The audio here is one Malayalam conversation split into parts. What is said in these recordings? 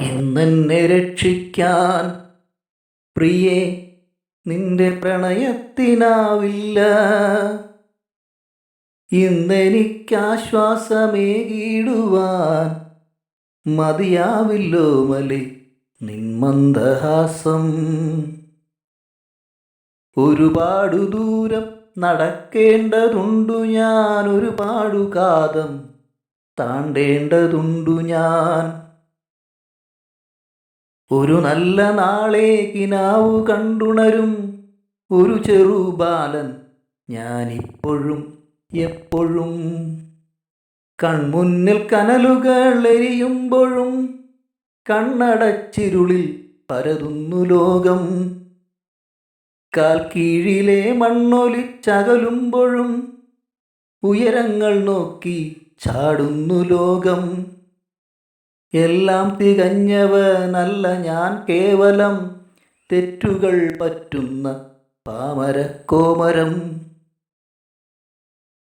ഇന്നെന്നെ രക്ഷിക്കാൻ പ്രിയേ നിന്റെ പ്രണയത്തിനാവില്ല. ഇന്നെനിക്കാശ്വാസമേകിടുവാൻ മതിയാവില്ലോ മലി നിൻ മന്ദഹാസം. ഒരുപാടു ദൂരം നടക്കേണ്ടതുണ്ടു ഞാൻ, ഒരുപാടു കാതം താണ്ടേണ്ടതുണ്ടു ഞാൻ. ഒരു നല്ല നാളെ കിനാവു കണ്ടുണരും ഒരു ചെറുബാലൻ ഞാനിപ്പോഴും എപ്പോഴും. കൺമുന്നിൽ കനലുകൾ എരിയുമ്പോഴും കണ്ണടച്ചിരുളിൽ പരതുന്നു ലോകം. കാൽ കീഴിലെ മണ്ണൊലിച്ചകലുമ്പോഴും ഉയരങ്ങൾ നോക്കി ചാടുന്നു ലോകം. എല്ലാം തികഞ്ഞവനല്ല ഞാൻ, കേവലം തെറ്റുകൾ പറ്റുന്ന പാമരക്കോമരം.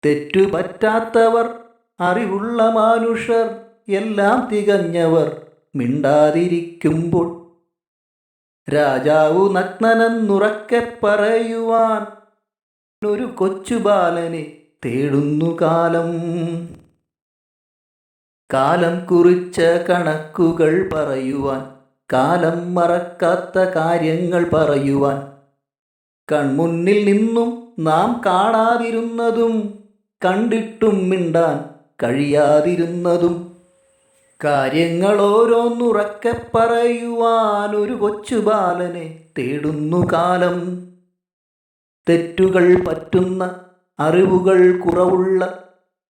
തെറ്റുപറ്റാത്തവർ അറിവുള്ള മനുഷ്യർ, എല്ലാം തികഞ്ഞവർ മിണ്ടാതിരിക്കുമ്പോൾ. രാജാവു നഗ്നനെന്നുറക്കെ പറയുവാൻ ഒരു കൊച്ചുബാലനെ തേടുന്നു കാലം. കാലം കുറിച്ച കണക്കുകൾ പറയുവാൻ, കാലം മറക്കാത്ത കാര്യങ്ങൾ പറയുവാൻ. കൺമുന്നിൽ നിന്നും നാം കാണാതിരുന്നതും കണ്ടിട്ടും മിണ്ടാൻ കഴിയാതിരുന്നതും. കാര്യങ്ങൾ ഓരോന്നുറക്കെ പറയുവാൻ ഒരു കൊച്ചുബാലനെ തേടുന്നു കാലം. തെറ്റുകൾ പറ്റുന്ന അറിവുകൾ കുറവുള്ള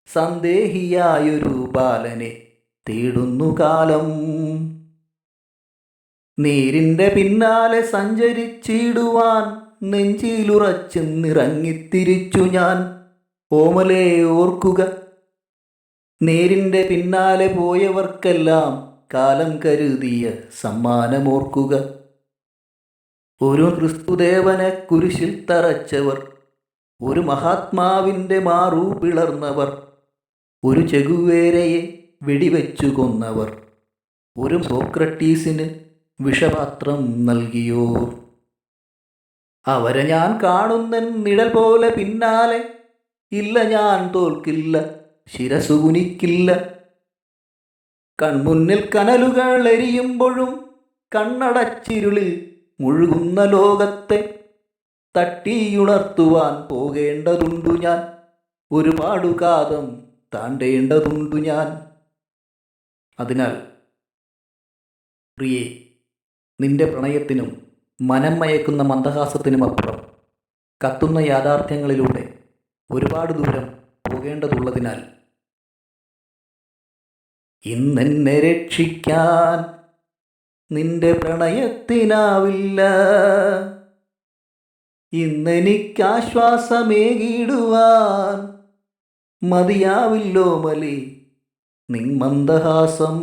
സന്ദേഹിയായൊരു ബാലനെ തേടുന്നു കാലം. നീരിൻ്റെ പിന്നാലെ സഞ്ചരിച്ചിടുവാൻ നെഞ്ചിലുറച്ചെന്നിറങ്ങിത്തിരിച്ചു ഞാൻ. ഓമലേ ഓർക്കുക, നേരിൻ്റെ പിന്നാലെ പോയവർക്കെല്ലാം കാലം കരുതിയ സമ്മാനമോർക്കുക. ഒരു ക്രിസ്തുദേവനെ കുരിശിൽ തറച്ചവർ, ഒരു മഹാത്മാവിൻ്റെ മാറു പിളർന്നവർ, ഒരു ചെഗുവേരയെ വെടിവെച്ചു കൊന്നവർ, ഒരു സോക്രട്ടീസിന് വിഷപാത്രം നൽകിയോർ. അവരെ ഞാൻ കാണുന്നെൻ നിഴൽ പോലെ പിന്നാലെ. ഇല്ല, ഞാൻ തോൽക്കില്ല, ശിരസു കുനിക്കില്ല. കൺമുന്നിൽ കനലുകൾ എരിയുമ്പോഴും കണ്ണടച്ചിരുളിൽ മുഴുകുന്ന ലോകത്തെ തട്ടിയുണർത്തുവാൻ പോകേണ്ടതുണ്ടു ഞാൻ, ഒരുപാടു കാതം താണ്ടേണ്ടതുണ്ടു ഞാൻ. അതിനാൽ പ്രിയേ, നിന്റെ പ്രണയത്തിനും മനം മയക്കുന്ന മന്ദഹാസത്തിനുമപ്പുറം കത്തുന്ന യാഥാർത്ഥ്യങ്ങളിലൂടെ ഒരുപാട് ദൂരം പോകേണ്ടതുള്ളതിനാൽ ഇന്നെന്നെ രക്ഷിക്കാൻ നിന്റെ പ്രണയത്തിനാവില്ല. ഇന്നെനിക്കാശ്വാസമേകിടുവാൻ മതിയാവില്ലോ മലി നിൻ മന്ദഹാസം.